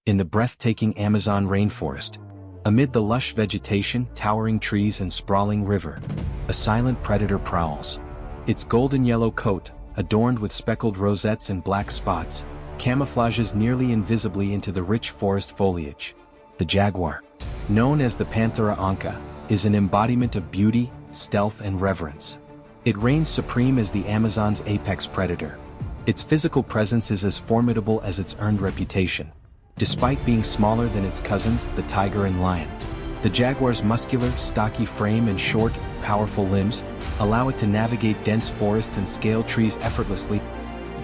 in the breathtaking Amazon rainforest. Amid the lush vegetation, towering trees and sprawling river, a silent predator prowls. Its golden yellow coat, adorned with speckled rosettes and black spots, camouflages nearly invisibly into the rich forest foliage. The jaguar, known as the Panthera onca, is an embodiment of beauty, stealth and reverence. It reigns supreme as the Amazon's apex predator. Its physical presence is as formidable as its earned reputation. Despite being smaller than its cousins, the tiger and lion, the jaguar's muscular, stocky frame and short, powerful limbs allow it to navigate dense forests and scale trees effortlessly.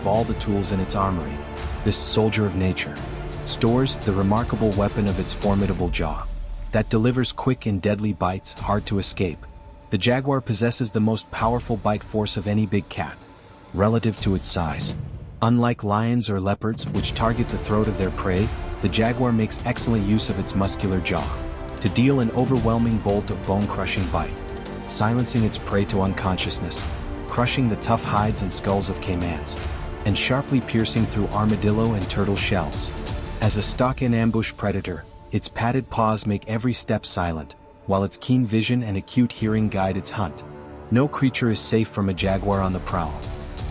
Of all the tools in its armory, this soldier of nature stores the remarkable weapon of its formidable jaw that delivers quick and deadly bites hard to escape. The jaguar possesses the most powerful bite force of any big cat, relative to its size. Unlike lions or leopards, which target the throat of their prey, the jaguar makes excellent use of its muscular jaw to deal an overwhelming bolt of bone-crushing bite, silencing its prey to unconsciousness, crushing the tough hides and skulls of caimans, and sharply piercing through armadillo and turtle shells. As a stalk and ambush predator, its padded paws make every step silent, while its keen vision and acute hearing guide its hunt. No creature is safe from a jaguar on the prowl.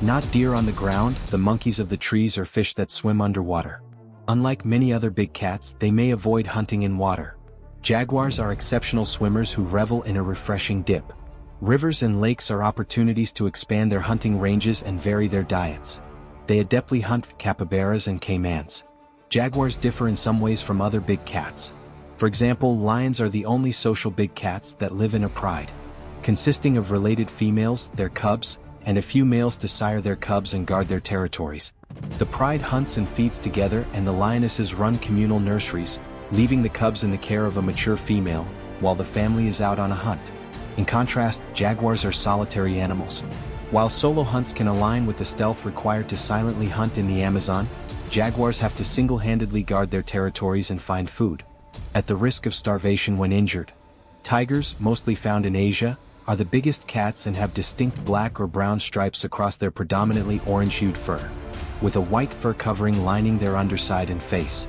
Not deer on the ground, the monkeys of the trees or fish that swim underwater. Unlike many other big cats, they may avoid hunting in water. Jaguars are exceptional swimmers who revel in a refreshing dip. Rivers and lakes are opportunities to expand their hunting ranges and vary their diets. They adeptly hunt capybaras and caimans. Jaguars differ in some ways from other big cats. For example, lions are the only social big cats that live in a pride, consisting of related females, their cubs, and a few males to sire their cubs and guard their territories. The pride hunts and feeds together, and the lionesses run communal nurseries, leaving the cubs in the care of a mature female, while the family is out on a hunt. In contrast, jaguars are solitary animals. While solo hunts can align with the stealth required to silently hunt in the Amazon, jaguars have to single-handedly guard their territories and find food, at the risk of starvation when injured. Tigers, mostly found in Asia, are the biggest cats and have distinct black or brown stripes across their predominantly orange-hued fur, with a white fur covering lining their underside and face.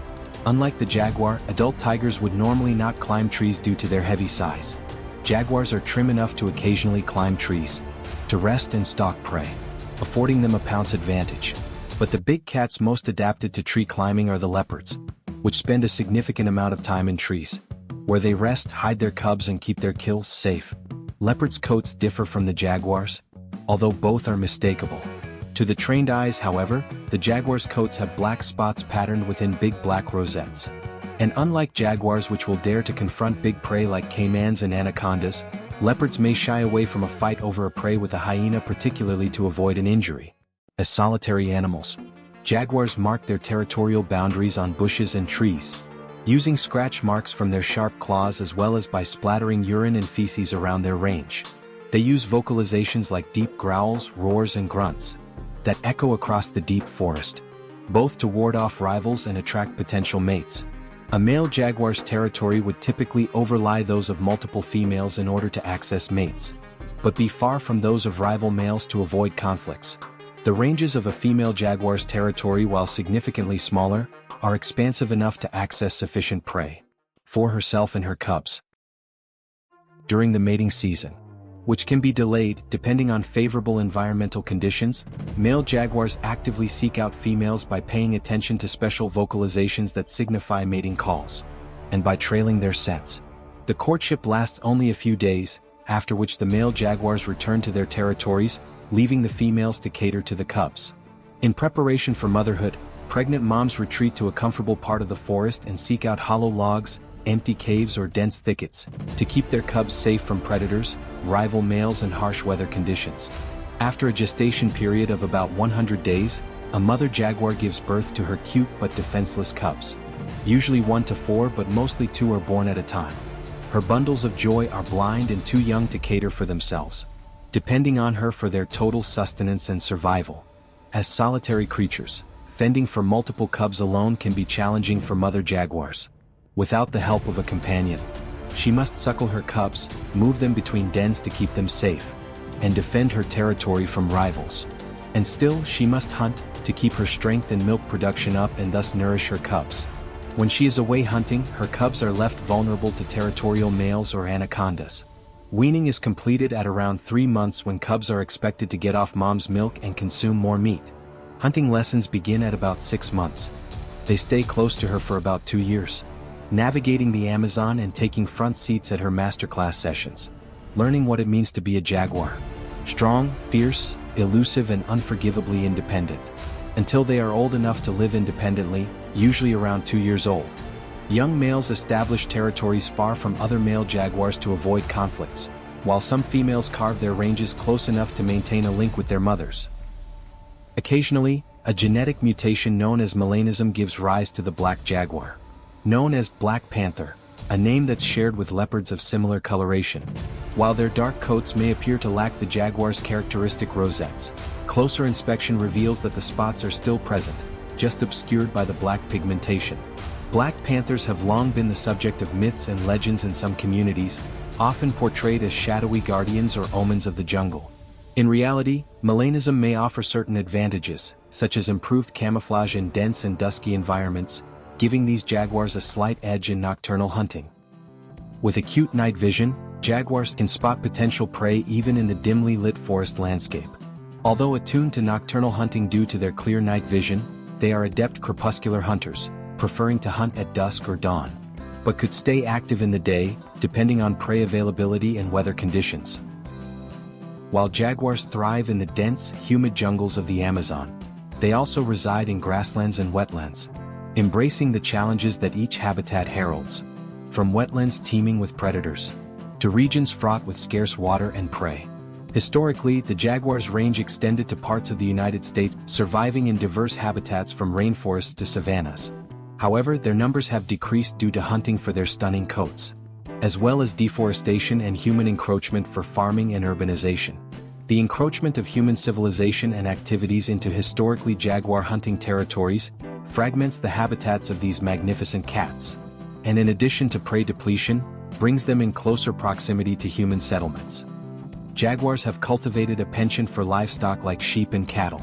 Unlike the jaguar, adult tigers would normally not climb trees due to their heavy size. Jaguars are trim enough to occasionally climb trees, to rest and stalk prey, affording them a pounce advantage. But the big cats most adapted to tree climbing are the leopards, which spend a significant amount of time in trees, where they rest, hide their cubs and keep their kills safe. Leopards' coats differ from the jaguars, although both are mistakable. To the trained eyes, however, the jaguar's coats have black spots patterned within big black rosettes. And unlike jaguars, which will dare to confront big prey like caimans and anacondas, leopards may shy away from a fight over a prey with a hyena, particularly to avoid an injury. As solitary animals, jaguars mark their territorial boundaries on bushes and trees, using scratch marks from their sharp claws as well as by splattering urine and feces around their range. They use vocalizations like deep growls, roars and grunts that echo across the deep forest, both to ward off rivals and attract potential mates. A male jaguar's territory would typically overlie those of multiple females in order to access mates, but be far from those of rival males to avoid conflicts. The ranges of a female jaguar's territory, while significantly smaller, are expansive enough to access sufficient prey for herself and her cubs. During the mating season, which can be delayed depending on favorable environmental conditions, male jaguars actively seek out females by paying attention to special vocalizations that signify mating calls, and by trailing their scents. The courtship lasts only a few days, after which the male jaguars return to their territories, leaving the females to cater to the cubs. In preparation for motherhood, pregnant moms retreat to a comfortable part of the forest and seek out hollow logs, empty caves or dense thickets, to keep their cubs safe from predators, rival males and harsh weather conditions. After a gestation period of about 100 days, a mother jaguar gives birth to her cute but defenseless cubs. Usually 1 to 4, but mostly 2 are born at a time. Her bundles of joy are blind and too young to cater for themselves, depending on her for their total sustenance and survival. As solitary creatures, fending for multiple cubs alone can be challenging for mother jaguars. Without the help of a companion, she must suckle her cubs, move them between dens to keep them safe, and defend her territory from rivals. And still, she must hunt to keep her strength and milk production up and thus nourish her cubs. When she is away hunting, her cubs are left vulnerable to territorial males or anacondas. Weaning is completed at around 3 months when cubs are expected to get off mom's milk and consume more meat. Hunting lessons begin at about 6 months. They stay close to her for about 2 years, navigating the Amazon and taking front seats at her masterclass sessions, learning what it means to be a jaguar. Strong, fierce, elusive and unforgivably independent. Until they are old enough to live independently, usually around 2 years old. Young males establish territories far from other male jaguars to avoid conflicts, while some females carve their ranges close enough to maintain a link with their mothers. Occasionally, a genetic mutation known as melanism gives rise to the black jaguar. Known as black panther, a name that's shared with leopards of similar coloration. While their dark coats may appear to lack the jaguar's characteristic rosettes, closer inspection reveals that the spots are still present, just obscured by the black pigmentation. Black panthers have long been the subject of myths and legends in some communities, often portrayed as shadowy guardians or omens of the jungle. In reality, melanism may offer certain advantages, such as improved camouflage in dense and dusky environments, giving these jaguars a slight edge in nocturnal hunting. With acute night vision, jaguars can spot potential prey even in the dimly lit forest landscape. Although attuned to nocturnal hunting due to their clear night vision, they are adept crepuscular hunters, preferring to hunt at dusk or dawn, but could stay active in the day, depending on prey availability and weather conditions. While jaguars thrive in the dense, humid jungles of the Amazon, they also reside in grasslands and wetlands, embracing the challenges that each habitat heralds. From wetlands teeming with predators, to regions fraught with scarce water and prey. Historically, the jaguar's range extended to parts of the United States, surviving in diverse habitats from rainforests to savannas. However, their numbers have decreased due to hunting for their stunning coats, as well as deforestation and human encroachment for farming and urbanization. The encroachment of human civilization and activities into historically jaguar hunting territories fragments the habitats of these magnificent cats, and in addition to prey depletion, brings them in closer proximity to human settlements. Jaguars have cultivated a penchant for livestock like sheep and cattle,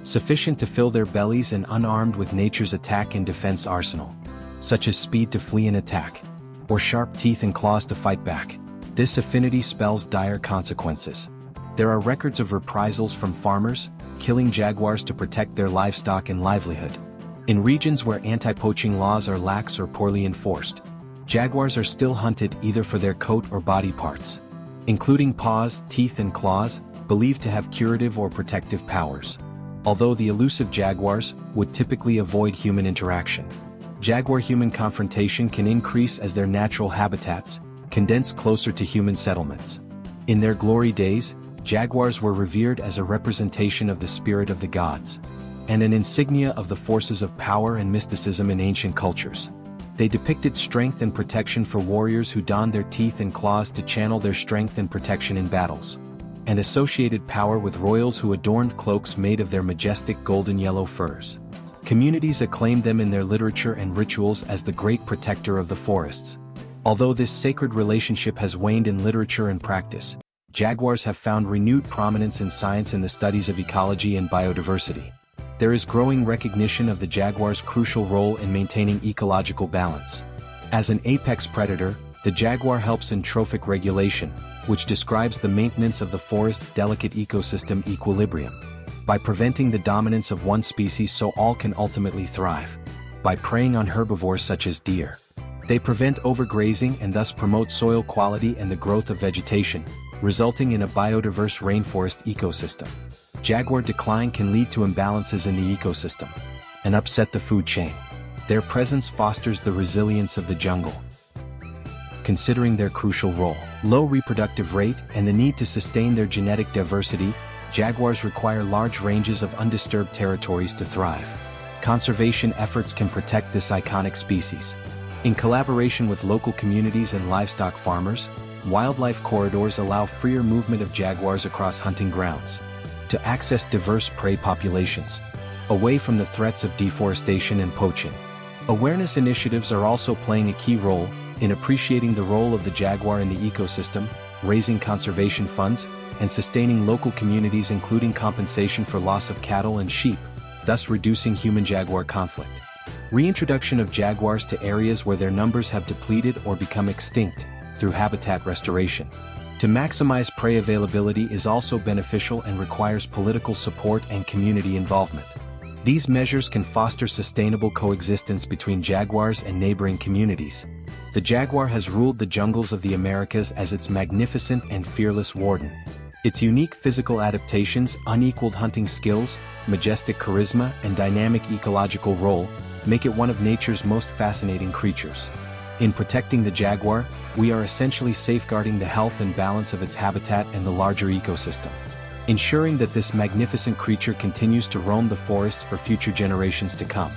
sufficient to fill their bellies and unarmed with nature's attack and defense arsenal, such as speed to flee an attack, or sharp teeth and claws to fight back. This affinity spells dire consequences. There are records of reprisals from farmers, killing jaguars to protect their livestock and livelihood. In regions where anti-poaching laws are lax or poorly enforced, jaguars are still hunted either for their coat or body parts, including paws, teeth and claws, believed to have curative or protective powers. Although the elusive jaguars would typically avoid human interaction, jaguar-human confrontation can increase as their natural habitats condense closer to human settlements. In their glory days, jaguars were revered as a representation of the spirit of the gods, and an insignia of the forces of power and mysticism in ancient cultures. They depicted strength and protection for warriors who donned their teeth and claws to channel their strength and protection in battles, and associated power with royals who adorned cloaks made of their majestic golden yellow furs. Communities acclaimed them in their literature and rituals as the great protector of the forests. Although this sacred relationship has waned in literature and practice, jaguars have found renewed prominence in science in the studies of ecology and biodiversity. There is growing recognition of the jaguar's crucial role in maintaining ecological balance. As an apex predator, the jaguar helps in trophic regulation, which describes the maintenance of the forest's delicate ecosystem equilibrium. By preventing the dominance of one species so all can ultimately thrive. By preying on herbivores such as deer, they prevent overgrazing and thus promote soil quality and the growth of vegetation, resulting in a biodiverse rainforest ecosystem. Jaguar decline can lead to imbalances in the ecosystem and upset the food chain. Their presence fosters the resilience of the jungle. Considering their crucial role, low reproductive rate, and the need to sustain their genetic diversity, jaguars require large ranges of undisturbed territories to thrive. Conservation efforts can protect this iconic species. In collaboration with local communities and livestock farmers, wildlife corridors allow freer movement of jaguars across hunting grounds to access diverse prey populations, away from the threats of deforestation and poaching. Awareness initiatives are also playing a key role in appreciating the role of the jaguar in the ecosystem, raising conservation funds, and sustaining local communities, including compensation for loss of cattle and sheep, thus reducing human-jaguar conflict. Reintroduction of jaguars to areas where their numbers have depleted or become extinct, through habitat restoration. To maximize prey availability is also beneficial and requires political support and community involvement. These measures can foster sustainable coexistence between jaguars and neighboring communities. The jaguar has ruled the jungles of the Americas as its magnificent and fearless warden. Its unique physical adaptations, unequaled hunting skills, majestic charisma, and dynamic ecological role make it one of nature's most fascinating creatures. In protecting the jaguar, we are essentially safeguarding the health and balance of its habitat and the larger ecosystem, ensuring that this magnificent creature continues to roam the forests for future generations to come.